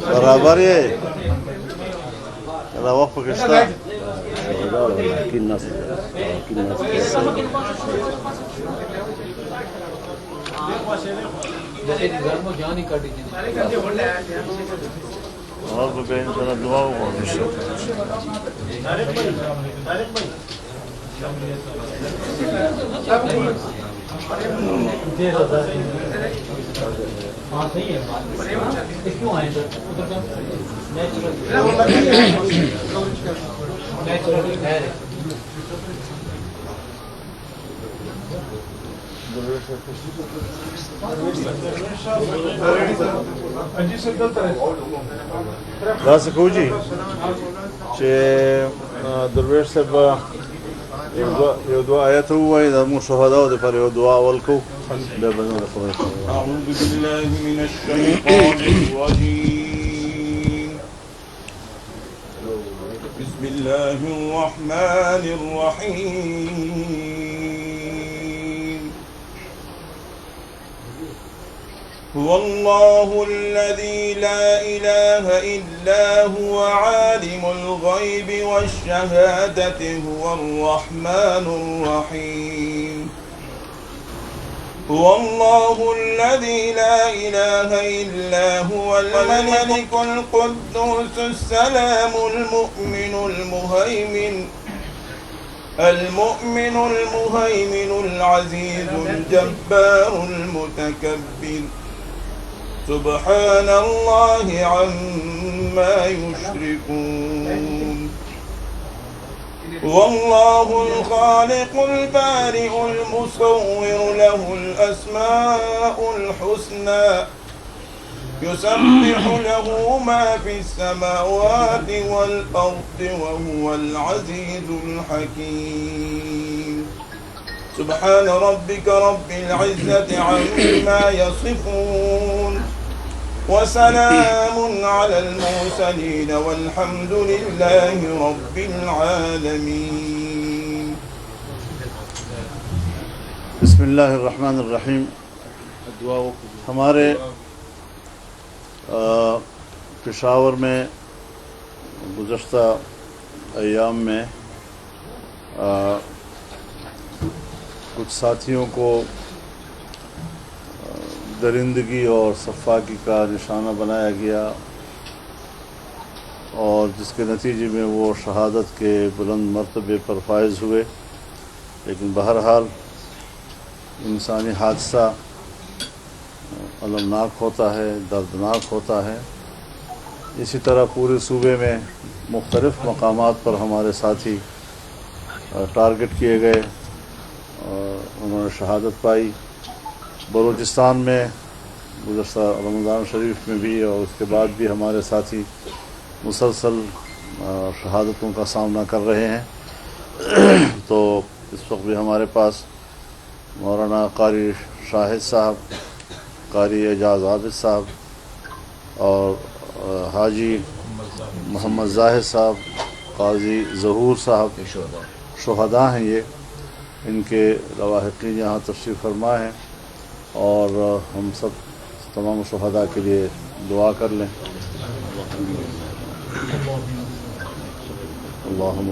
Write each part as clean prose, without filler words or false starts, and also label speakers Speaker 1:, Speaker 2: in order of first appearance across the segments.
Speaker 1: برابر ہے وقت پاکستان اور بے انشاءاللہ دعا ہوگا دا سکو جی درویش صاحب یو دعا آیت ہوئی دا مو شہداء دے پر یو دعا اول کو بے بزن خبر
Speaker 2: اعوذ باللہ من الشیطان الرجیم بسم اللہ الرحمن الرحیم هو الله الذي لا إله إلا هو عالم الغيب والشهادة هو الرحمن الرحيم هو الله الذي لا إله إلا هو الملك القدوس السلام المؤمن المهيمن العزيز الجبار المتكبر سبحان الله عما يشركون والله الخالق البارئ المصور له الأسماء الحسنى يسبح له ما في السماوات والأرض وهو العزيز الحكيم سبحان ربك رب العزة عما يصفون وسلام على المرسلين والحمد لله رب العالمين
Speaker 1: بسم اللہ الرحمن الرحیم ہمارے پشاور میں گزشتہ ایام میں کچھ ساتھیوں کو درندگی اور صفاقی کا نشانہ بنایا گیا اور جس کے نتیجے میں وہ شہادت کے بلند مرتبے پر فائز ہوئے، لیکن بہرحال انسانی حادثہ المناک ہوتا ہے، دردناک ہوتا ہے۔ اسی طرح پورے صوبے میں مختلف مقامات پر ہمارے ساتھی ٹارگٹ کیے گئے اور انہوں نے شہادت پائی۔ بلوچستان میں گزشتہ رمضان شریف میں بھی اور اس کے بعد بھی ہمارے ساتھی مسلسل شہادتوں کا سامنا کر رہے ہیں۔ تو اس وقت بھی ہمارے پاس مولانا قاری شاہد صاحب، قاری اعجاز عابد صاحب اور حاجی محمد زاہد صاحب، قاضی ظہور صاحب شہداء ہیں۔ یہ ان کے لواحقین یہاں تشریف فرما ہیں اور ہم سب تمام شہداء کے لیے دعا کر لیں۔ اللہم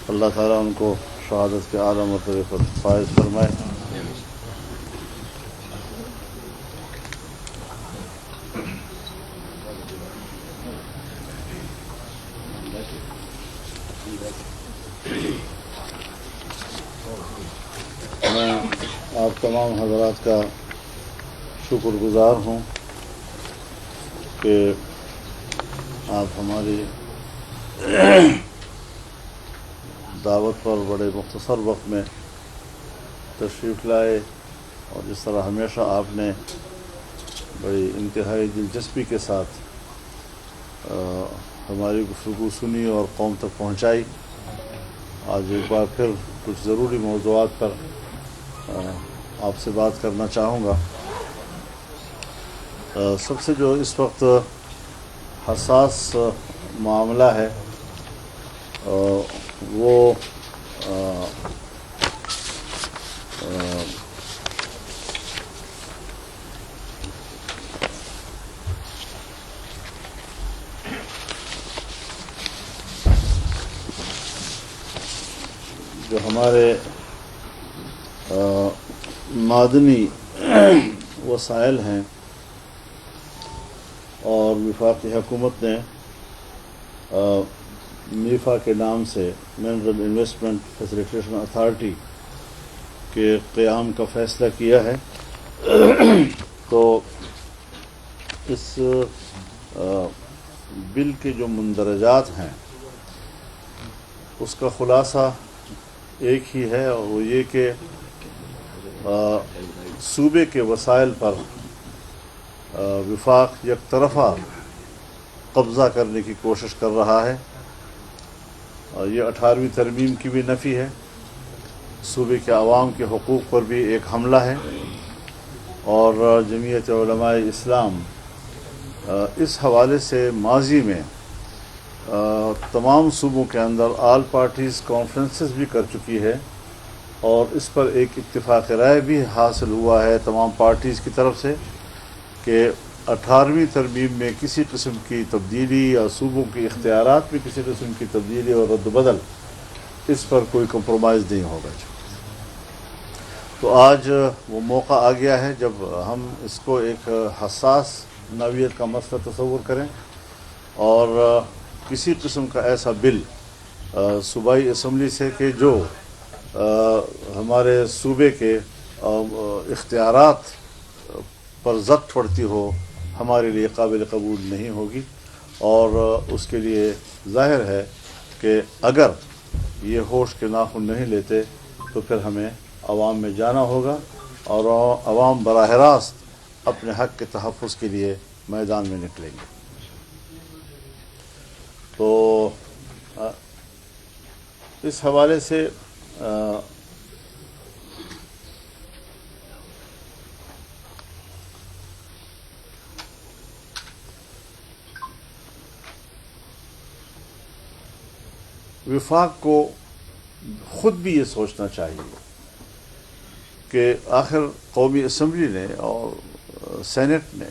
Speaker 1: اللہ تعالیٰ ان کو شہادت کے اعلیٰ مرتبے پر فائز فرمائے۔ میں آپ تمام حضرات کا شکر گزار ہوں کہ آپ ہماری دعوت پر بڑے مختصر وقت میں تشریف لائے اور جس طرح ہمیشہ آپ نے بڑی انتہائی دلچسپی کے ساتھ ہماری گفتگو سنی اور قوم تک پہنچائی۔ آج ایک بار پھر کچھ ضروری موضوعات پر آپ سے بات کرنا چاہوں گا۔ سب سے جو اس وقت حساس معاملہ ہے وہ جو ہمارے معدنی وسائل ہیں اور وفاقی حکومت نے میفا کے نام سے منرل انویسٹمنٹ فیسیلیٹیشن اتھارٹی کے قیام کا فیصلہ کیا ہے، تو اس بل کے جو مندرجات ہیں اس کا خلاصہ ایک ہی ہے، اور وہ یہ کہ صوبے کے وسائل پر وفاق یک طرفہ قبضہ کرنے کی کوشش کر رہا ہے، اور یہ 18ویں ترمیم کی بھی نفی ہے، صوبے کے عوام کے حقوق پر بھی ایک حملہ ہے، اور جمعیت علماء اسلام اس حوالے سے ماضی میں تمام صوبوں کے اندر آل پارٹیز کانفرنسز بھی کر چکی ہے، اور اس پر ایک اتفاق رائے بھی حاصل ہوا ہے تمام پارٹیز کی طرف سے کہ 18ویں ترمیم میں کسی قسم کی تبدیلی یا صوبوں کے اختیارات میں کسی قسم کی تبدیلی اور رد و بدل، اس پر کوئی کمپرومائز نہیں ہوگا۔ تو آج وہ موقع آ گیا ہے جب ہم اس کو ایک حساس نوعیت کا مسئلہ تصور کریں، اور کسی قسم کا ایسا بل صوبائی اسمبلی سے کہ جو ہمارے صوبے کے اختیارات پر زد پڑتی ہو، ہمارے لیے قابل قبول نہیں ہوگی، اور اس کے لیے ظاہر ہے کہ اگر یہ ہوش کے ناخن نہیں لیتے تو پھر ہمیں عوام میں جانا ہوگا، اور عوام براہ راست اپنے حق کے تحفظ کے لیے میدان میں نکلیں گے۔ تو اس حوالے سے وفاق کو خود بھی یہ سوچنا چاہیے کہ آخر قومی اسمبلی نے اور سینٹ نے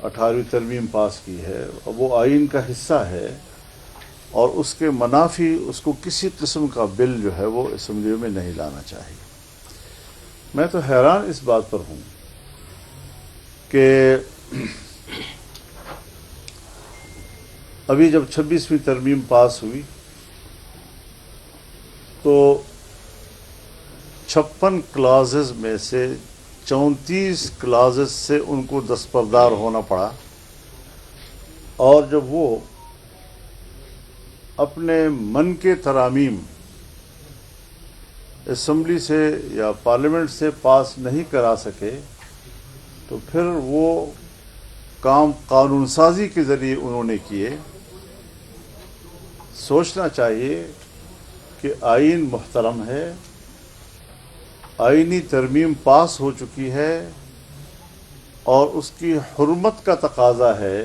Speaker 1: 18ویں ترمیم پاس کی ہے، اور وہ آئین کا حصہ ہے، اور اس کے منافی اس کو کسی قسم کا بل جو ہے وہ اسمبلیوں میں نہیں لانا چاہیے۔ میں تو حیران اس بات پر ہوں کہ ابھی جب 26ویں ترمیم پاس ہوئی تو 56 کلازز میں سے 34 کلازز سے ان کو دستبردار ہونا پڑا، اور جب وہ اپنے من کے ترامیم اسمبلی سے یا پارلیمنٹ سے پاس نہیں کرا سکے تو پھر وہ کام قانون سازی کے ذریعے انہوں نے کیے۔ سوچنا چاہیے کہ آئین محترم ہے، آئینی ترمیم پاس ہو چکی ہے، اور اس کی حرمت کا تقاضا ہے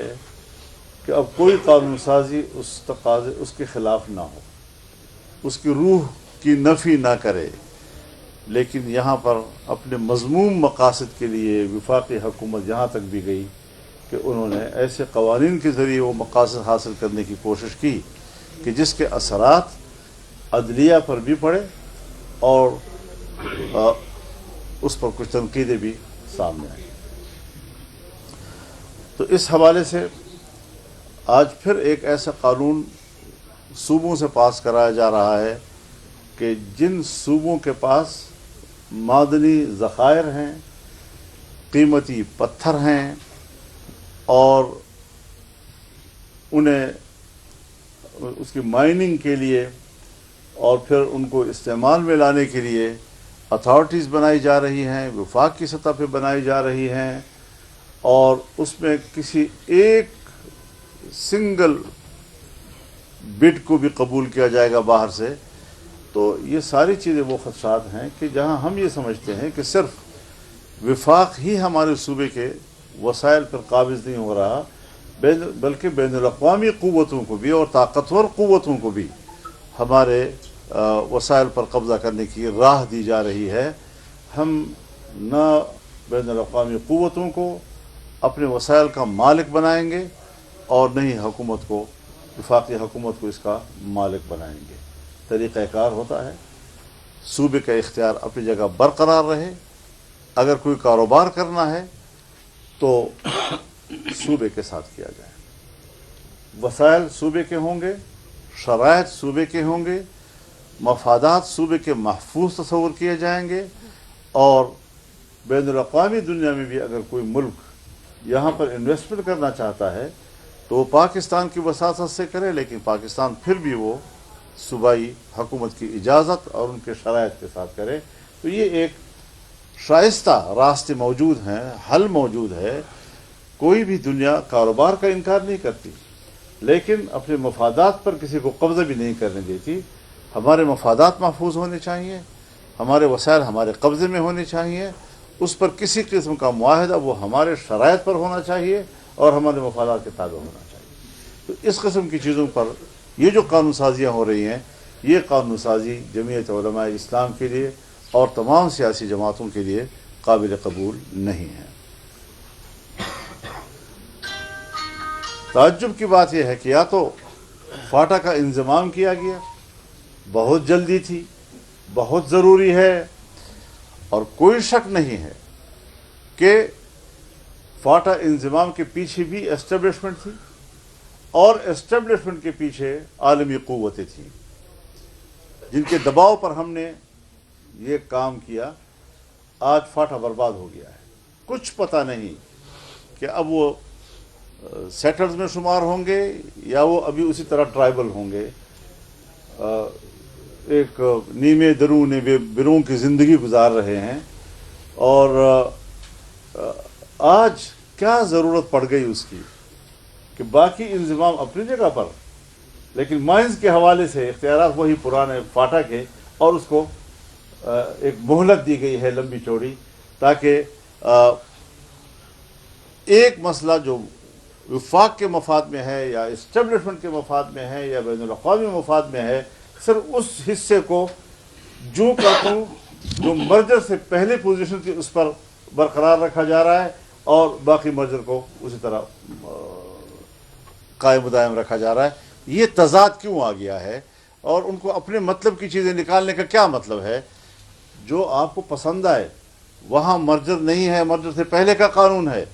Speaker 1: کہ اب کوئی قانون سازی اس کے خلاف نہ ہو، اس کی روح کی نفی نہ کرے، لیکن یہاں پر اپنے مذموم مقاصد کے لیے وفاقی حکومت یہاں تک بھی گئی کہ انہوں نے ایسے قوانین کے ذریعے وہ مقاصد حاصل کرنے کی کوشش کی کہ جس کے اثرات عدلیہ پر بھی پڑے، اور اس پر کچھ تنقیدیں بھی سامنے آئیں۔ تو اس حوالے سے آج پھر ایک ایسا قانون صوبوں سے پاس کرایا جا رہا ہے کہ جن صوبوں کے پاس معدنی ذخائر ہیں، قیمتی پتھر ہیں، اور انہیں اس کی مائننگ کے لیے اور پھر ان کو استعمال میں لانے کے لیے اتھارٹیز بنائی جا رہی ہیں، وفاق کی سطح پہ بنائی جا رہی ہیں، اور اس میں کسی ایک سنگل بڈ کو بھی قبول کیا جائے گا باہر سے، تو یہ ساری چیزیں وہ خدشات ہیں کہ جہاں ہم یہ سمجھتے ہیں کہ صرف وفاق ہی ہمارے صوبے کے وسائل پر قابض نہیں ہو رہا، بلکہ بین الاقوامی قوتوں کو بھی اور طاقتور قوتوں کو بھی ہمارے وسائل پر قبضہ کرنے کی راہ دی جا رہی ہے. ہم نہ بین الاقوامی قوتوں کو اپنے وسائل کا مالک بنائیں گے اور نہ ہی حکومت کو، وفاقی حکومت کو اس کا مالک بنائیں گے. طریقہ کار ہوتا ہے صوبے کا اختیار اپنی جگہ برقرار رہے. اگر کوئی کاروبار کرنا ہے تو صوبے کے ساتھ کیا جائے، وسائل صوبے کے ہوں گے، شرائط صوبے کے ہوں گے، مفادات صوبے کے محفوظ تصور کیے جائیں گے. اور بین الاقوامی دنیا میں بھی اگر کوئی ملک یہاں پر انویسٹمنٹ کرنا چاہتا ہے تو وہ پاکستان کی وساطت سے کرے، لیکن پاکستان پھر بھی وہ صوبائی حکومت کی اجازت اور ان کے شرائط کے ساتھ کرے. تو یہ ایک شائستہ راستے موجود ہیں، حل موجود ہے. کوئی بھی دنیا کاروبار کا انکار نہیں کرتی، لیکن اپنے مفادات پر کسی کو قبضہ بھی نہیں کرنے دیتی. ہمارے مفادات محفوظ ہونے چاہیے، ہمارے وسائل ہمارے قبضے میں ہونے چاہیے. اس پر کسی قسم کا معاہدہ وہ ہمارے شرائط پر ہونا چاہیے اور ہمارے مفادات کے تابع ہونا چاہیے. تو اس قسم کی چیزوں پر یہ جو قانون سازیاں ہو رہی ہیں، یہ قانون سازی جمعیت علماء اسلام کے لیے اور تمام سیاسی جماعتوں کے لیے قابل قبول نہیں ہے. تعجب کی بات یہ ہے کہ یا تو فاٹا کا انضمام کیا گیا، بہت جلدی تھی، بہت ضروری ہے، اور کوئی شک نہیں ہے کہ فاٹا انضمام کے پیچھے بھی اسٹیبلشمنٹ تھی اور اسٹیبلشمنٹ کے پیچھے عالمی قوتیں تھیں جن کے دباؤ پر ہم نے یہ کام کیا. آج فاٹا برباد ہو گیا ہے. کچھ پتہ نہیں کہ اب وہ سیٹلز میں شمار ہوں گے یا وہ ابھی اسی طرح ٹرائبل ہوں گے، ایک نیمے درون بروں کی زندگی گزار رہے ہیں. اور آج کیا ضرورت پڑ گئی اس کی کہ باقی انضمام اپنی جگہ پر، لیکن مائنز کے حوالے سے اختیارات وہی پرانے فاٹا کے، اور اس کو ایک مہلت دی گئی ہے لمبی چوڑی، تاکہ ایک مسئلہ جو وفاق کے مفاد میں ہے یا اسٹیبلشمنٹ کے مفاد میں ہے یا بین الاقوامی مفاد میں ہے، صرف اس حصے کو جو مرجر سے پہلے پوزیشن تھی اس پر برقرار رکھا جا رہا ہے اور باقی مرجر کو اسی طرح قائم دائم رکھا جا رہا ہے. یہ تضاد کیوں آ گیا ہے؟ اور ان کو اپنے مطلب کی چیزیں نکالنے کا کیا مطلب ہے؟ جو آپ کو پسند آئے وہاں مرجر نہیں ہے، مرجر سے پہلے کا قانون ہے،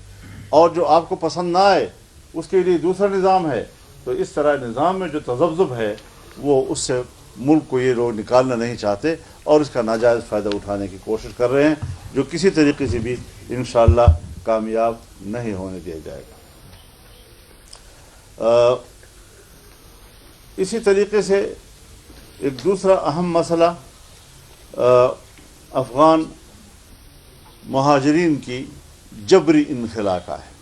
Speaker 1: اور جو آپ کو پسند نہ آئے اس کے لیے دوسرا نظام ہے. تو اس طرح نظام میں جو تذبذب ہے وہ اس سے ملک کو یہ لوگ نکالنا نہیں چاہتے اور اس کا ناجائز فائدہ اٹھانے کی کوشش کر رہے ہیں، جو کسی طریقے سے بھی انشاءاللہ کامیاب نہیں ہونے دیا جائے گا. اسی طریقے سے ایک دوسرا اہم مسئلہ افغان مہاجرین کی جبری انخلاء کا ہے.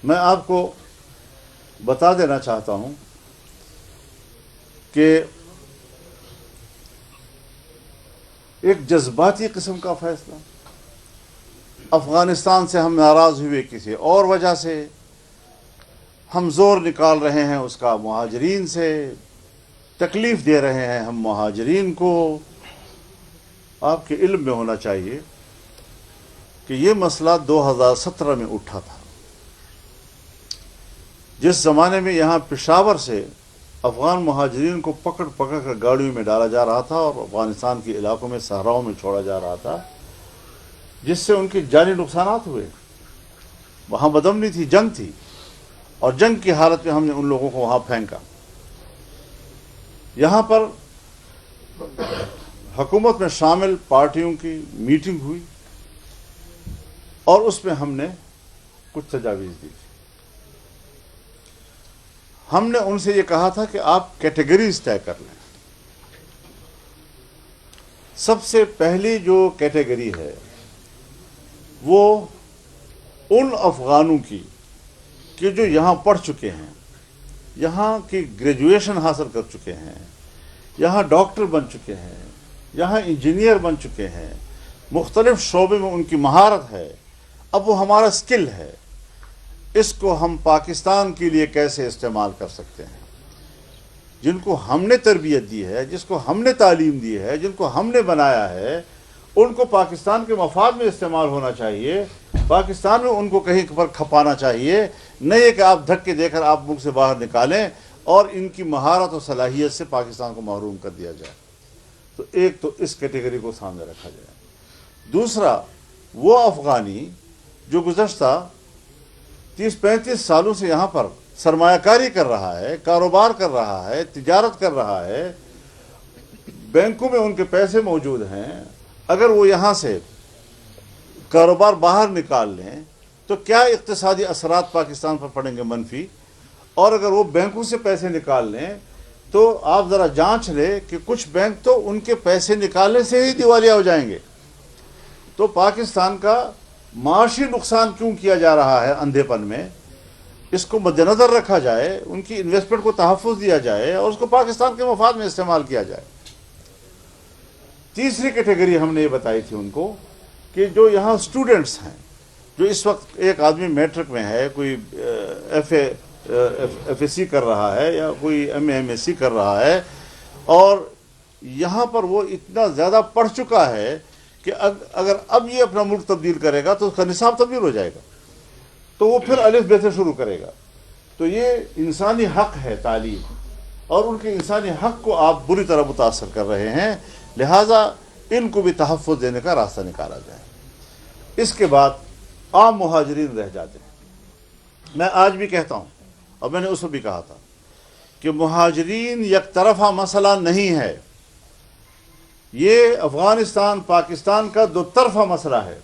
Speaker 1: میں آپ کو بتا دینا چاہتا ہوں کہ ایک جذباتی قسم کا فیصلہ، افغانستان سے ہم ناراض ہوئے کسی اور وجہ سے، ہم زور نکال رہے ہیں اس کا مہاجرین سے، تکلیف دے رہے ہیں ہم مہاجرین کو. آپ کے علم میں ہونا چاہیے کہ یہ مسئلہ 2017 میں اٹھا تھا، جس زمانے میں یہاں پشاور سے افغان مہاجرین کو پکڑ کر گاڑیوں میں ڈالا جا رہا تھا اور افغانستان کے علاقوں میں صحراؤں میں چھوڑا جا رہا تھا، جس سے ان کی جانی نقصانات ہوئے. وہاں بدامنی تھی، جنگ تھی، اور جنگ کی حالت میں ہم نے ان لوگوں کو وہاں پھینکا. یہاں پر حکومت میں شامل پارٹیوں کی میٹنگ ہوئی اور اس میں ہم نے کچھ تجاویز دی. ہم نے ان سے یہ کہا تھا کہ آپ کیٹیگریز طے کر لیں. سب سے پہلی جو کیٹیگری ہے وہ ان افغانوں کی کہ جو یہاں پڑھ چکے ہیں، یہاں کی گریجویشن حاصل کر چکے ہیں، یہاں ڈاکٹر بن چکے ہیں، یہاں انجینئر بن چکے ہیں، مختلف شعبے میں ان کی مہارت ہے. اب وہ ہمارا سکل ہے، اس کو ہم پاکستان کے لیے کیسے استعمال کر سکتے ہیں. جن کو ہم نے تربیت دی ہے، جس کو ہم نے تعلیم دی ہے، جن کو ہم نے بنایا ہے، ان کو پاکستان کے مفاد میں استعمال ہونا چاہیے، پاکستان میں ان کو کہیں پر کھپانا چاہیے، نہیں ہے کہ آپ دھکے دے کر آپ ملک سے باہر نکالیں اور ان کی مہارت اور صلاحیت سے پاکستان کو محروم کر دیا جائے۔ تو ایک تو اس کیٹیگری کو سامنے رکھا جائے۔ دوسرا، وہ افغانی جو گزشتہ 30-35 سالوں سے یہاں پر سرمایہ کاری کر رہا ہے، کاروبار کر رہا ہے، تجارت کر رہا ہے، بینکوں میں ان کے پیسے موجود ہیں، اگر وہ یہاں سے کاروبار باہر نکال لیں تو کیا اقتصادی اثرات پاکستان پر پڑیں گے منفی، اور اگر وہ بینکوں سے پیسے نکال لیں تو آپ ذرا جانچ لیں کہ کچھ بینک تو ان کے پیسے نکالنے سے ہی دیوالیہ ہو جائیں گے۔ تو پاکستان کا معاشی نقصان کیوں کیا جا رہا ہے اندھے پن میں، اس کو مد نظر رکھا جائے، ان کی انویسٹمنٹ کو تحفظ دیا جائے اور اس کو پاکستان کے مفاد میں استعمال کیا جائے۔ تیسری کیٹیگری ہم نے یہ بتائی تھی ان کو کہ جو یہاں اسٹوڈنٹس ہیں، جو اس وقت ایک آدمی میٹرک میں ہے، کوئی ایف اے سی کر رہا ہے یا کوئی ایم ایس سی کر رہا ہے، اور یہاں پر وہ اتنا زیادہ پڑھ چکا ہے کہ اگر اب یہ اپنا ملک تبدیل کرے گا تو اس کا نصاب تبدیل ہو جائے گا، تو وہ پھر الف بے سے شروع کرے گا۔ تو یہ انسانی حق ہے تعلیم، اور ان کے انسانی حق کو آپ بری طرح متاثر کر رہے ہیں، لہٰذا ان کو بھی تحفظ دینے کا راستہ نکالا جائے۔ اس کے بعد عام مہاجرین رہ جاتے ہیں۔ میں آج بھی کہتا ہوں، اور میں نے اس وقت بھی کہا تھا کہ مہاجرین یک طرفہ مسئلہ نہیں ہے، یہ افغانستان پاکستان کا دو طرفہ مسئلہ ہے،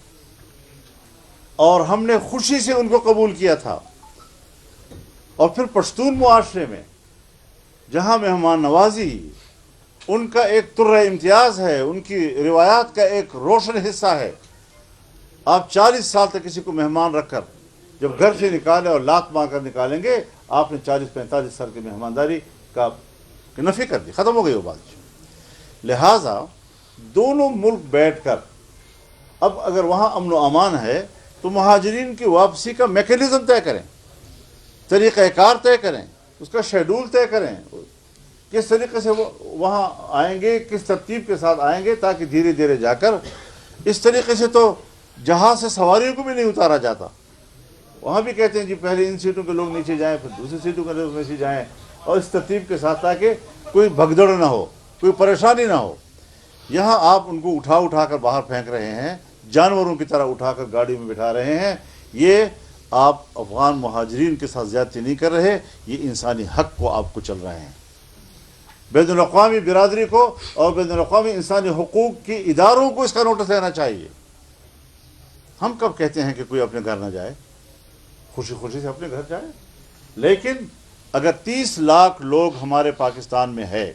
Speaker 1: اور ہم نے خوشی سے ان کو قبول کیا تھا۔ اور پھر پشتون معاشرے میں جہاں مہمان نوازی ان کا ایک طرح امتیاز ہے، ان کی روایات کا ایک روشن حصہ ہے۔ آپ 40 سال تک کسی کو مہمان رکھ کر جب گھر سے نکالیں اور لات مار کر نکالیں گے، آپ نے 40-45 سال کی مہمانداری کا نفی کر دی، ختم ہو گئی وہ بات۔ لہٰذا دونوں ملک بیٹھ کر اب اگر وہاں امن و امان ہے تو مہاجرین کی واپسی کا میکینزم طے کریں، طریقہ کار طے کریں، اس کا شیڈول طے کریں، کس طریقے سے وہ وہاں آئیں گے، کس ترتیب کے ساتھ آئیں گے، تاکہ دھیرے دھیرے جا کر اس طریقے سے تو جہاز سے سواریوں کو بھی نہیں اتارا جاتا۔ وہاں بھی کہتے ہیں جی پہلے ان سیٹوں کے لوگ نیچے جائیں، پھر دوسری سیٹوں کے لوگ نیچے جائیں، اور اس ترتیب کے ساتھ تاکہ کوئی بھگدڑ نہ ہو، کوئی پریشانی نہ ہو۔ یہاں آپ ان کو اٹھا کر باہر پھینک رہے ہیں، جانوروں کی طرح اٹھا کر گاڑی میں بٹھا رہے ہیں۔ یہ آپ افغان مہاجرین کے ساتھ زیادتی نہیں کر رہے، یہ انسانی حق کو آپ کو چل رہے ہیں۔ بین الاقوامی برادری کو اور بین الاقوامی انسانی حقوق کی اداروں کو اس کا نوٹس لینا چاہیے۔ ہم کب کہتے ہیں کہ کوئی اپنے گھر نہ جائے؟ خوشی خوشی سے اپنے گھر جائے، لیکن اگر 30 لاکھ لوگ ہمارے پاکستان میں ہے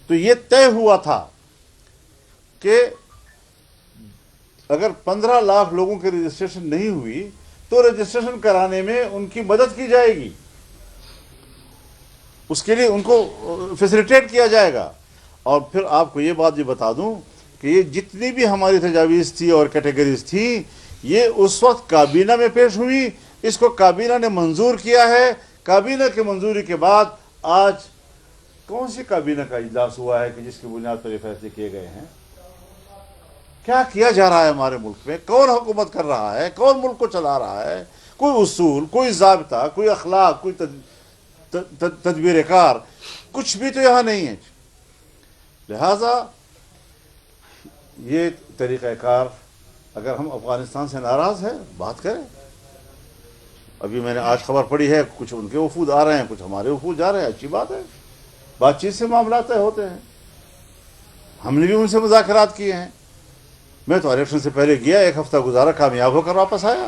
Speaker 1: تو یہ طے ہوا تھا کہ اگر 15 لاکھ لوگوں کی رجسٹریشن نہیں ہوئی تو رجسٹریشن کرانے میں ان کی مدد کی جائے گی، اس کے لیے ان کو فیسیلیٹیٹ کیا جائے گا۔ اور پھر آپ کو یہ بات بھی بتا دوں کہ یہ جتنی بھی ہماری تجاویز تھی اور کیٹیگریز تھیں، یہ اس وقت کابینہ میں پیش ہوئی، اس کو کابینہ نے منظور کیا ہے۔ کابینہ کی منظوری کے بعد آج کون سی کابینہ کا اجلاس ہوا ہے کہ جس کی بنیاد پر یہ فیصلے کیے گئے ہیں؟ کیا کیا جا رہا ہے ہمارے ملک میں؟ کون حکومت کر رہا ہے؟ کون ملک کو چلا رہا ہے؟ کوئی اصول، کوئی ضابطہ، کوئی اخلاق، کوئی تدبیر کار، کچھ بھی تو یہاں نہیں ہے۔ لہذا یہ طریقہ کار، اگر ہم افغانستان سے ناراض ہیں بات کریں۔ ابھی میں نے آج خبر پڑھی ہے کچھ ان کے وفود آ رہے ہیں، کچھ ہمارے وفود جا رہے ہیں، اچھی بات ہے، بات چیت سے معاملات طے ہوتے ہیں۔ ہم نے بھی ان سے مذاکرات کیے ہیں، میں تو الیکشن سے پہلے گیا، 1 ہفتہ گزارا، کامیاب ہو کر واپس آیا۔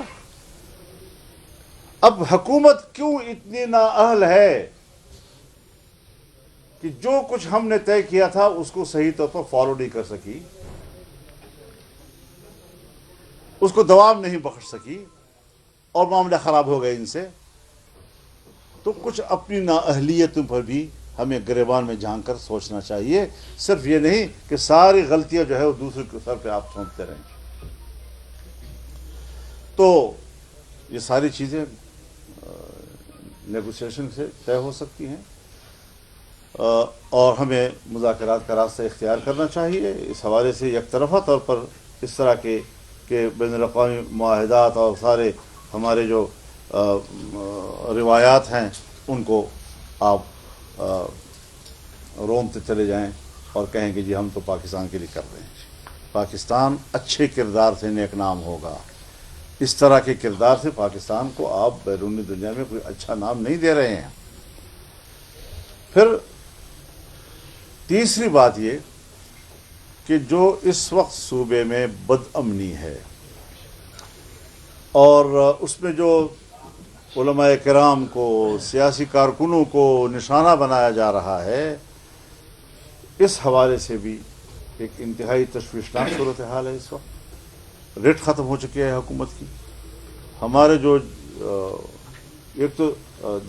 Speaker 1: اب حکومت کیوں اتنی نااہل ہے کہ جو کچھ ہم نے طے کیا تھا اس کو صحیح طور پر فالو نہیں کر سکی، اس کو دوام نہیں بخش سکی، اور معاملہ خراب ہو گئے ان سے؟ تو کچھ اپنی نااہلیتوں پر بھی ہمیں گریبان میں جھانک کر سوچنا چاہیے، صرف یہ نہیں کہ ساری غلطیاں جو ہے وہ دوسرے کے سر پہ آپ تھوپتے رہیں۔ تو یہ ساری چیزیں نیگوسیشن سے طے ہو سکتی ہیں۔ اور ہمیں مذاکرات کا راستہ اختیار کرنا چاہیے. اس حوالے سے یک طرفہ طور پر اس طرح کے بین الاقوامی معاہدات اور سارے ہمارے جو روایات ہیں ان کو آپ رومتے چلے جائیں اور کہیں کہ جی ہم تو پاکستان کے لیے کر رہے ہیں. پاکستان اچھے کردار سے نیک نام ہوگا. اس طرح کے کردار سے پاکستان کو آپ بیرونی دنیا میں کوئی اچھا نام نہیں دے رہے ہیں. پھر تیسری بات یہ کہ جو اس وقت صوبے میں بد امنی ہے اور اس میں جو علماء کرام کو سیاسی کارکنوں کو نشانہ بنایا جا رہا ہے، اس حوالے سے بھی ایک انتہائی تشویشناک صورتحال ہے. اس وقت ریٹ ختم ہو چکی ہے حکومت کی. ہمارے جو ایک تو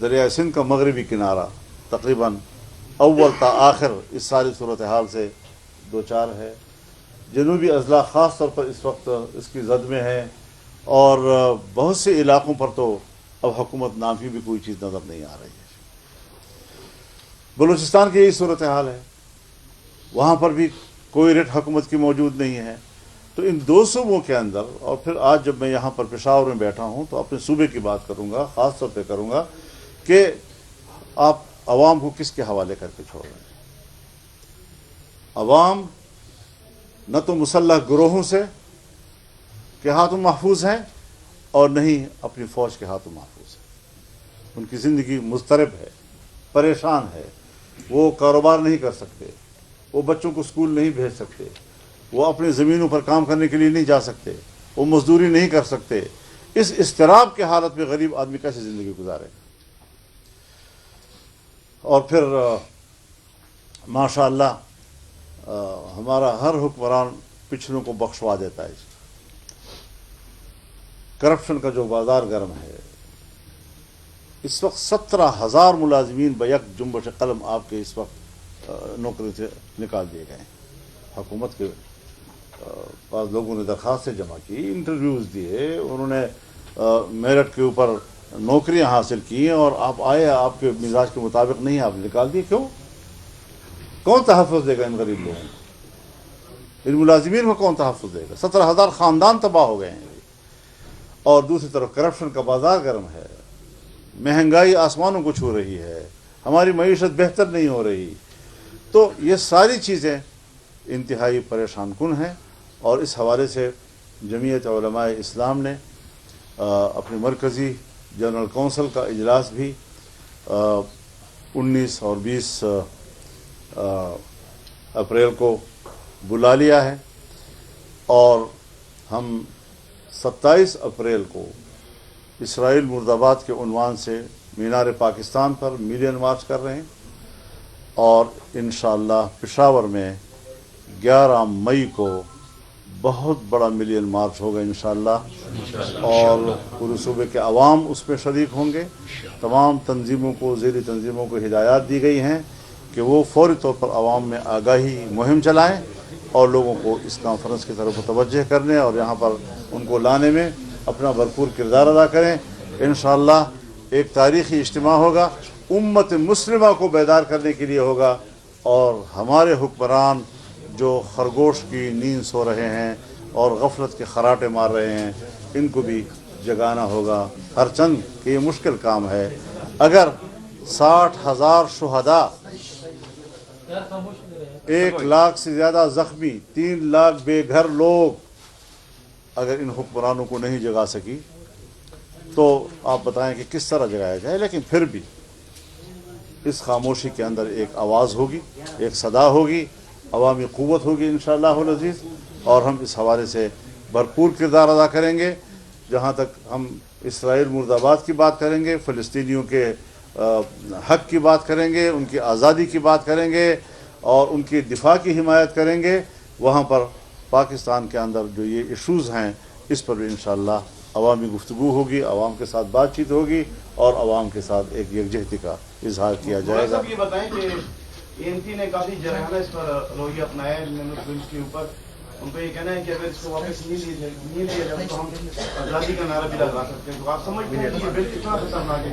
Speaker 1: دریائے سندھ کا مغربی کنارہ تقریباً اول تا آخر اس ساری صورتحال سے دوچار ہے. جنوبی اضلاع خاص طور پر اس وقت اس کی زد میں ہے اور بہت سے علاقوں پر تو اب حکومت نام کی بھی کوئی چیز نظر نہیں آ رہی ہے. بلوچستان کی یہی صورتحال ہے، وہاں پر بھی کوئی ریٹ حکومت کی موجود نہیں ہے. تو ان دو صوبوں کے اندر، اور پھر آج جب میں یہاں پر پشاور میں بیٹھا ہوں تو اپنے صوبے کی بات کروں گا، خاص طور پہ کروں گا کہ آپ عوام کو کس کے حوالے کر کے چھوڑ رہے ہیں. عوام نہ تو مسلح گروہوں سے کے ہاتھوں محفوظ ہیں اور نہیں اپنی فوج کے ہاتھوں محفوظ ہیں. ان کی زندگی مضطرب ہے، پریشان ہے. وہ کاروبار نہیں کر سکتے، وہ بچوں کو اسکول نہیں بھیج سکتے، وہ اپنی زمینوں پر کام کرنے کے لیے نہیں جا سکتے، وہ مزدوری نہیں کر سکتے. اس اضطراب کے حالت میں غریب آدمی کیسے زندگی گزارے؟ اور پھر ماشاء اللہ ہمارا ہر حکمران پچھلوں کو بخشوا دیتا ہے. کرپشن کا جو بازار گرم ہے، اس وقت 17,000 ملازمین بیک جنبش قلم آپ کے اس وقت نوکری سے نکال دیے گئے ہیں. حکومت کے بعض لوگوں نے درخواستیں جمع کی، انٹرویوز دیے، انہوں نے میرٹ کے اوپر نوکریاں حاصل کی اور آپ آئے، آپ کے مزاج کے مطابق نہیں، آپ نکال دیے. کیوں؟ کون تحفظ دے گا ان غریب لوگوں کو؟ ان ملازمین کو کون تحفظ دے گا؟ 17,000 خاندان تباہ ہو گئے ہیں. اور دوسری طرف کرپشن کا بازار گرم ہے، مہنگائی آسمانوں کو چھو رہی ہے، ہماری معیشت بہتر نہیں ہو رہی. تو یہ ساری چیزیں انتہائی پریشان کن ہیں. اور اس حوالے سے جمعیت علماء اسلام نے اپنی مرکزی جنرل کونسل کا اجلاس بھی 19 اور 20 اپریل کو بلا لیا ہے اور ہم 27 اپریل کو اسرائیل مرد آباد کے عنوان سے مینار پاکستان پر میلین مارچ کر رہے ہیں اور انشاءاللہ پشاور میں 11 مئی کو بہت بڑا میلین مارچ ہوگا انشاءاللہ اور پورے صوبے کے عوام اس میں شریک ہوں گے. تمام تنظیموں کو، ذیلی تنظیموں کو ہدایات دی گئی ہیں کہ وہ فوری طور پر عوام میں آگاہی مہم چلائیں اور لوگوں کو اس کانفرنس کی طرف متوجہ کرنے اور یہاں پر ان کو لانے میں اپنا بھرپور کردار ادا کریں. انشاءاللہ ایک تاریخی اجتماع ہوگا، امت مسلمہ کو بیدار کرنے کے لیے ہوگا اور ہمارے حکمران جو خرگوش کی نیند سو رہے ہیں اور غفلت کے خراٹے مار رہے ہیں، ان کو بھی جگانا ہوگا. ہر چند کہ یہ مشکل کام ہے. اگر 60,000 شہداء، 1 لاکھ سے زیادہ زخمی، 3 لاکھ بے گھر لوگ اگر ان حکمرانوں کو نہیں جگا سکی تو آپ بتائیں کہ کس طرح جگایا جائے. لیکن پھر بھی اس خاموشی کے اندر ایک آواز ہوگی، ایک صدا ہوگی، عوامی قوت ہوگی انشاءاللہ العزیز اور ہم اس حوالے سے بھرپور کردار ادا کریں گے. جہاں تک ہم اسرائیل مرد آباد کی بات کریں گے، فلسطینیوں کے حق کی بات کریں گے، ان کی آزادی کی بات کریں گے اور ان کی دفاع کی حمایت کریں گے. وہاں پر پاکستان کے اندر جو یہ ایشوز ہیں اس پر بھی انشاءاللہ عوامی گفتگو ہوگی، عوام کے ساتھ بات چیت ہوگی اور عوام کے ساتھ ایک یکجہتی کا اظہار کیا جائے گا.
Speaker 3: یہ بتائیں کہ ANC نے کافی جرحانہ اس پر رویہ اپنایا ہے کے اوپر. ان کا یہ کہنا ہے کہ اگر اس کو واپس نہیں لیا جائے تو ہم آزادی کا نعرہ بھی لگا سکتے ہیں. تو آپ سمجھتے ہیں کہ یہ بل کتنا خطرناک ہے؟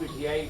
Speaker 4: PTI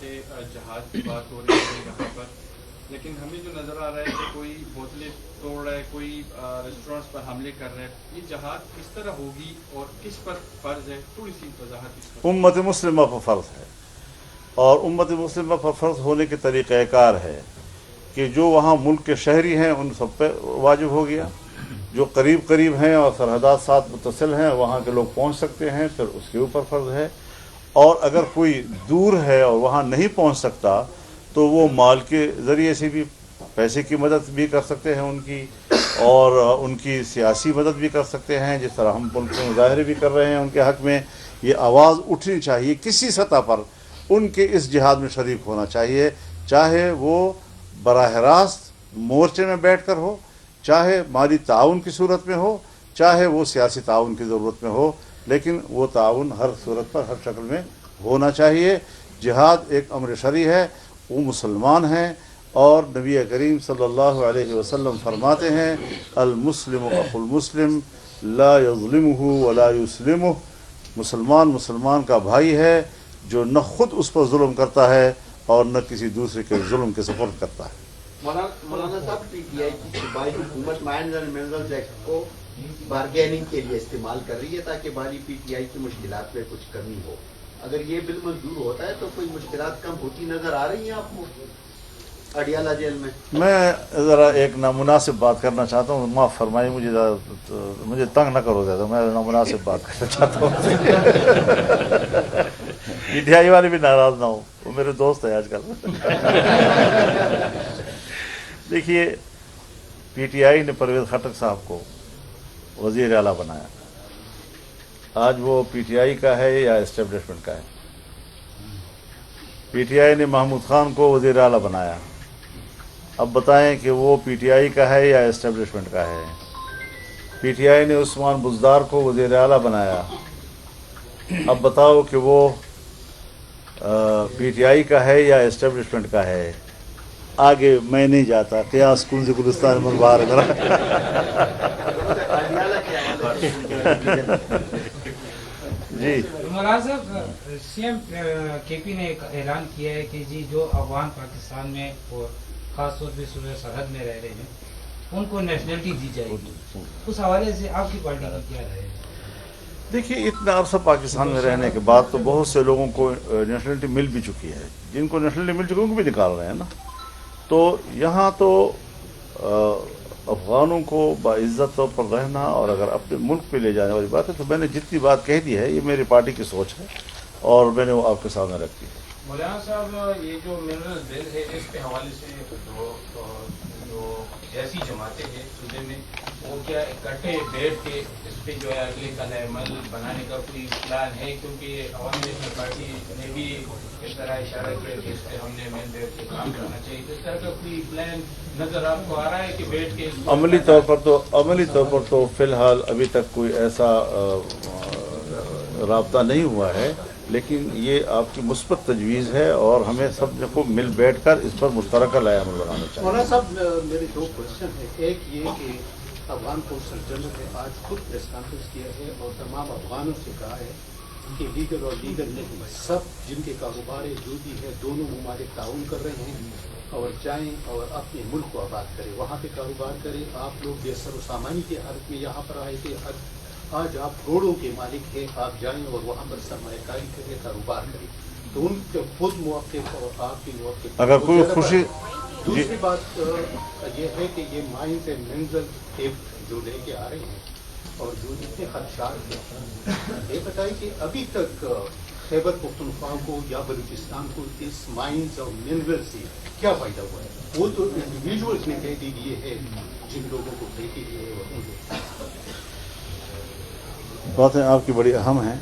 Speaker 5: سے جہاد کی بات ہو رہی ہے یہاں پر، لیکن ہمیں جو نظر آ رہا ہے کہ کوئی بوتلیں توڑ رہا ہے، کوئی ریسٹورینٹس پر حملے کر رہا ہے، یہ جہاد کس طرح ہوگی اور کس پر فرض ہے؟ تھوڑی سی وضاحت اس پر۔
Speaker 1: امت مسلمہ پر فرض ہے، اور امت مسلمہ پر فرض ہونے کے طریقہ کار ہے کہ جو وہاں ملک کے شہری ہیں ان سب پہ واجب ہو گیا، جو قریب قریب ہیں اور سرحدات ساتھ متصل ہیں وہاں کے لوگ پہنچ سکتے ہیں، پھر اس کے اوپر فرض ہے، اور اگر کوئی دور ہے اور وہاں نہیں پہنچ سکتا تو وہ مال کے ذریعے سے بھی پیسے کی مدد بھی کر سکتے ہیں ان کی، اور ان کی سیاسی مدد بھی کر سکتے ہیں، جس طرح ہم ملک میں مظاہرے بھی کر رہے ہیں ان کے حق میں۔ یہ آواز اٹھنی چاہیے کسی سطح پر، ان کے اس جہاد میں شریک ہونا چاہیے، چاہے وہ براہ راست مورچے میں بیٹھ کر ہو، چاہے مالی تعاون کی صورت میں ہو، چاہے وہ سیاسی تعاون کی ضرورت میں ہو، لیکن وہ تعاون ہر صورت پر ہر شکل میں ہونا چاہیے۔ جہاد ایک امر شرعی ہے، وہ مسلمان ہیں، اور نبی کریم صلی اللہ علیہ وسلم فرماتے ہیں المسلم اخو المسلم لا یظلمہ ولا یسلمہ، مسلمان مسلمان کا بھائی ہے جو نہ خود اس پر ظلم کرتا ہے اور نہ کسی دوسرے کے ظلم کے سپرد کرتا ہے۔
Speaker 6: مولانا صاحب پی ٹی آئی کی صوبائی حکومت مائنز اینڈ منرلز ایکٹ کو بارگیننگ کے لیے استعمال کر رہی ہے تاکہ بالی پی ٹی آئی کی مشکلات میں کچھ کمی ہو، اگر یہ بل منظور ہوتا ہے تو کوئی مشکلات کم ہوتی نظر آ رہی ہیں آپ کو اڈیالہ جیل میں؟
Speaker 1: میں ذرا ایک نامناسب بات کرنا چاہتا ہوں، معاف فرمائیے مجھے تنگ نہ کرو زیادہ، میں نامناسب بات کرنا چاہتا ہوں پی ٹی آئی والے بھی ناراض نہ ہو، وہ میرے دوست ہیں آج کل۔ دیکھیے، پی ٹی آئی نے پرویز خٹک صاحب کو وزیر اعلیٰ بنایا، آج وہ پی ٹی آئی کا ہے یا اسٹیبلشمنٹ کا ہے؟ پی ٹی آئی نے محمود خان کو وزیر اعلیٰ بنایا، اب بتائیں کہ وہ پی ٹی آئی کا ہے یا اسٹیبلشمنٹ کا ہے؟ پی ٹی آئی نے عثمان بزدار کو وزیر اعلیٰ بنایا، اب بتاؤ کہ وہ پی ٹی آئی کا ہے یا اسٹیبلشمنٹ کا ہے؟ آگے میں نہیں جاتا، قیاس کنز گلستان من باہر جی
Speaker 7: مولانا صاحب، سی ایم کے پی نے ایک اعلان کیا ہے کہ جی جو افغان پاکستان میں اور خاص طور پہ صوبہ سرحد میں رہ رہے ہیں ان کو نیشنلٹی دی جائے گی، اس حوالے سے آپ کی پارٹی کی کیا رائے ہے؟
Speaker 1: دیکھیے، اتنا عرصہ پاکستان میں رہنے کے بعد تو بہت سے لوگوں کو نیشنلٹی مل بھی چکی ہے، جن کو نیشنلٹی مل چکی ان کو بھی نکال رہے ہیں نا، تو یہاں تو افغانوں کو باعزت طور پر رہنا اور اگر اپنے ملک پہ لے جانے والی بات ہے، تو میں نے جتنی بات کہہ دی ہے یہ میری پارٹی کی سوچ ہے اور میں نے وہ آپ کے سامنے رکھی ہے۔
Speaker 8: مولانا صاحب، یہ جو منرل بل ہے اس کے حوالے سے جو سیاسی جماعتیں ہیں صوبے میں، وہ کیا اکٹھے بیٹھ کے اس پہ جو ہے اگلے کا عمل بنانے کا کوئی پلان ہے؟ کیونکہ عوامی نیشنل پارٹی نے بھی اس طرح اشارہ کیا کہ اس پہ ہم نے مل بیٹھ کے کام کرنا چاہیے، اس طرح کا کوئی پلان نظر آپ کو آ رہا ہے کہ بیٹھ کے
Speaker 1: عملی طور پر تو فی الحال ابھی تک کوئی ایسا رابطہ نہیں ہوا ہے، لیکن یہ آپ کی مثبت تجویز ہے اور ہمیں سب کو مل بیٹھ کر اس پر مشترکہ لائحہ عمل بنانا چاہیے۔
Speaker 9: مولانا صاحب، میرے دو کوشچن ہیں، ایک یہ کہ افغان کونسل جنرل نے آج خود پریس کانفرنس کیا ہے اور تمام افغانوں سے کہا ہے کہ لیگل اور لیگل نہیں، سب جن کے کاروبار جو بھی ہے دونوں ممالک تعاون کر رہے ہیں اور جائیں اور اپنے ملک کو آباد کریں، وہاں پہ کاروبار کریں۔ آپ لوگ بے سر و سامانی کے حالت میں یہاں پر آئے تھے، آج آپ کروڑوں کے مالک ہیں، آپ جائیں اور وہاں پر سرمایہ کاری کریں، کاروبار کریں، تو ان کے خود موقف اور آپ کے موقف
Speaker 1: اگر کوئی خوشی۔
Speaker 9: دوسری بات یہ ہے کہ یہ مائنز اینڈ منرل ایکٹ جو لے کے آ رہے ہیں اور جو اتنے خدشات ہیں، یہ بتائیں کہ ابھی تک خیبر پختونخوا کو یا بلوچستان کو اس مائنز اور منرل سے کیا فائدہ ہوا ہے؟ وہ تو انڈیویجولس نے کہہ دیے ہیں، جن لوگوں کو ٹھیکے دیے اور
Speaker 1: باتیں آپ کی بڑی اہم ہیں۔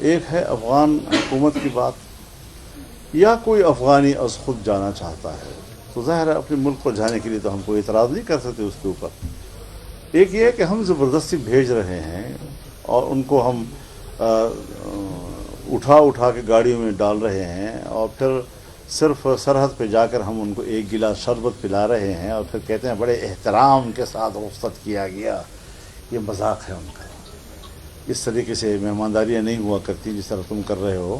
Speaker 1: ایک ہے افغان حکومت کی بات، یا کوئی افغانی از خود جانا چاہتا ہے تو ظاہر ہے اپنے ملک کو جانے کے لیے تو ہم کوئی اعتراض نہیں کر سکتے اس کے اوپر۔ ایک یہ ہے کہ ہم زبردستی بھیج رہے ہیں اور ان کو ہم اٹھا کے گاڑیوں میں ڈال رہے ہیں اور پھر صرف سرحد پہ جا کر ہم ان کو ایک گلاس شربت پلا رہے ہیں اور پھر کہتے ہیں بڑے احترام کے ساتھ رخصت کیا گیا۔ یہ مذاق ہے ان کا، اس طریقے سے مہمانداریاں نہیں ہوا کرتی جس طرح تم کر رہے ہو۔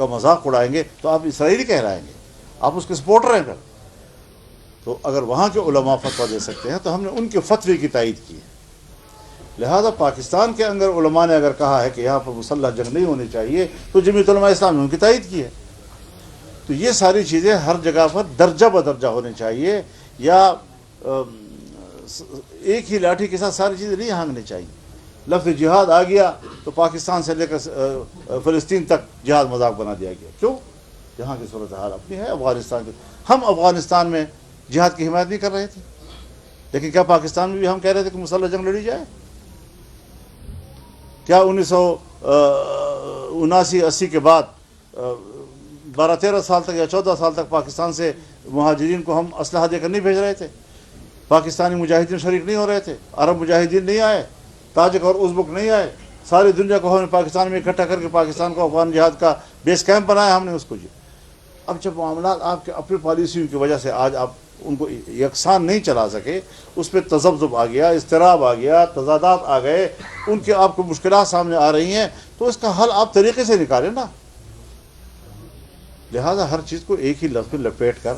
Speaker 1: کا مذاق اڑائیں گے تو آپ اسرائیلی کہلائیں گے, آپ اس کے سپورٹر ہیں. تو اگر وہاں کے علماء فتویٰ دے سکتے ہیں تو ہم نے ان کے فتوے کی تائید کی ہے. لہذا پاکستان کے اندر علماء نے اگر کہا ہے کہ یہاں پر مسلح جنگ نہیں ہونی چاہیے تو جمعیت علماء اسلام نے ان کی تائید کی ہے. تو یہ ساری چیزیں ہر جگہ پر درجہ بدرجہ ہونی چاہیے, یا ایک ہی لاٹھی کے ساتھ ساری چیزیں نہیں ہانگنی چاہیے. لفظ جہاد آ گیا تو پاکستان سے لے کر فلسطین تک جہاد مذاق بنا دیا گیا. کیوں؟ یہاں کی صورتحال اپنی ہے, افغانستان کی. ہم افغانستان میں جہاد کی حمایت نہیں کر رہے تھے, لیکن کیا پاکستان میں بھی ہم کہہ رہے تھے کہ مسلح جنگ لڑی جائے؟ کیا 1979-80 کے بعد 12-13 سال تک یا 14 سال تک پاکستان سے مہاجرین کو ہم اسلحہ دے کر نہیں بھیج رہے تھے؟ پاکستانی مجاہدین شریک نہیں ہو رہے تھے؟ عرب مجاہدین نہیں آئے, تاجک اور ازبک نہیں آئے, ساری دنیا کو ہم نے پاکستان میں اکٹھا کر کے پاکستان کو افغان جہاد کا بیس کیمپ بنایا ہم نے اس کو. جی اب جب معاملات آپ کے اپنی پالیسیوں کی وجہ سے آج آپ ان کو یکساں نہیں چلا سکے, اس پہ تذبذب آ گیا, اضطراب آ گیا, تضادات آ گئے, ان کے آپ کو مشکلات سامنے آ رہی ہیں, تو اس کا حل آپ طریقے سے نکالیں نا. لہذا ہر چیز کو ایک ہی لفظ میں لپیٹ کر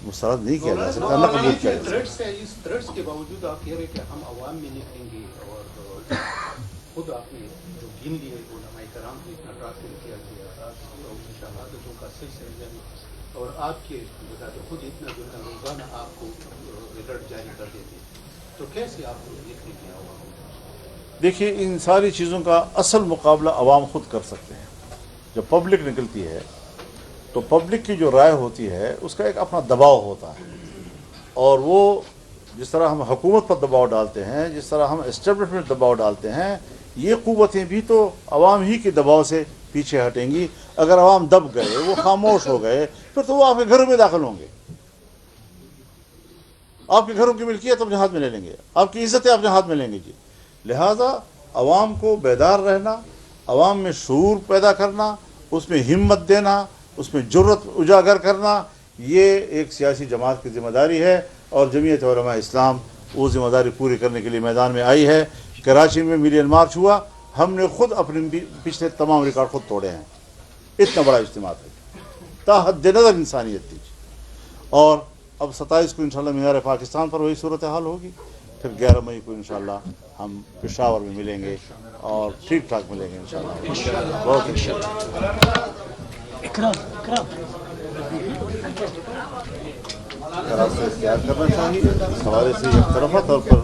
Speaker 1: مسترد نہیں کیا جا سکتا, نہ قبول کیا جا سکتا.
Speaker 9: اس تھریٹس کے باوجود آپ کہہ رہے کہ ہم عوام میں نکلیں گے, اور خود آپ نے جو گن لیے علماء کرام کو اتنا ٹارگیٹ کیا گیا, شہادتوں کا سلسلہ, اور آپ کے خود اتنا جو ہے روزانہ آپ کو ریزلٹ جاری کر دیتے, تو کیسے آپ کو دیکھنے کی عوام؟
Speaker 1: دیکھیے, ان ساری چیزوں کا اصل مقابلہ عوام خود کر سکتے ہیں. جب پبلک نکلتی ہے تو پبلک کی جو رائے ہوتی ہے اس کا ایک اپنا دباؤ ہوتا ہے, اور وہ جس طرح ہم حکومت پر دباؤ ڈالتے ہیں, جس طرح ہم اسٹیبلشمنٹ دباؤ ڈالتے ہیں, یہ قوتیں بھی تو عوام ہی کے دباؤ سے پیچھے ہٹیں گی. اگر عوام دب گئے, وہ خاموش ہو گئے, پھر تو وہ آپ کے گھروں میں داخل ہوں گے, آپ کے گھروں کی ملکیت اپنے ہاتھ میں لے لیں گے, آپ کی عزتیں اپنے ہاتھ میں لیں گے. جی لہذا عوام کو بیدار رہنا, عوام میں شعور پیدا کرنا, اس میں ہمت دینا, اس میں جرت اجاگر کرنا, یہ ایک سیاسی جماعت کی ذمہ داری ہے, اور جمعیت علماء اسلام وہ ذمہ داری پوری کرنے کے لیے میدان میں آئی ہے. کراچی میں میلین مارچ ہوا, ہم نے خود اپنے پچھلے تمام ریکارڈ خود توڑے ہیں. اتنا بڑا اجتماع ہے, تا حد نظر انسانیت تھی. اور اب 27 کو انشاءاللہ مینار پاکستان پر وہی صورتحال ہوگی, پھر 11 مئی کو انشاءاللہ ہم پشاور میں ملیں گے اور ٹھیک ٹھاک ملیں گے انشاءاللہ. بہت سے اختیار کرنا چاہیے, اس حوالے سے ایک طرفہ طور پر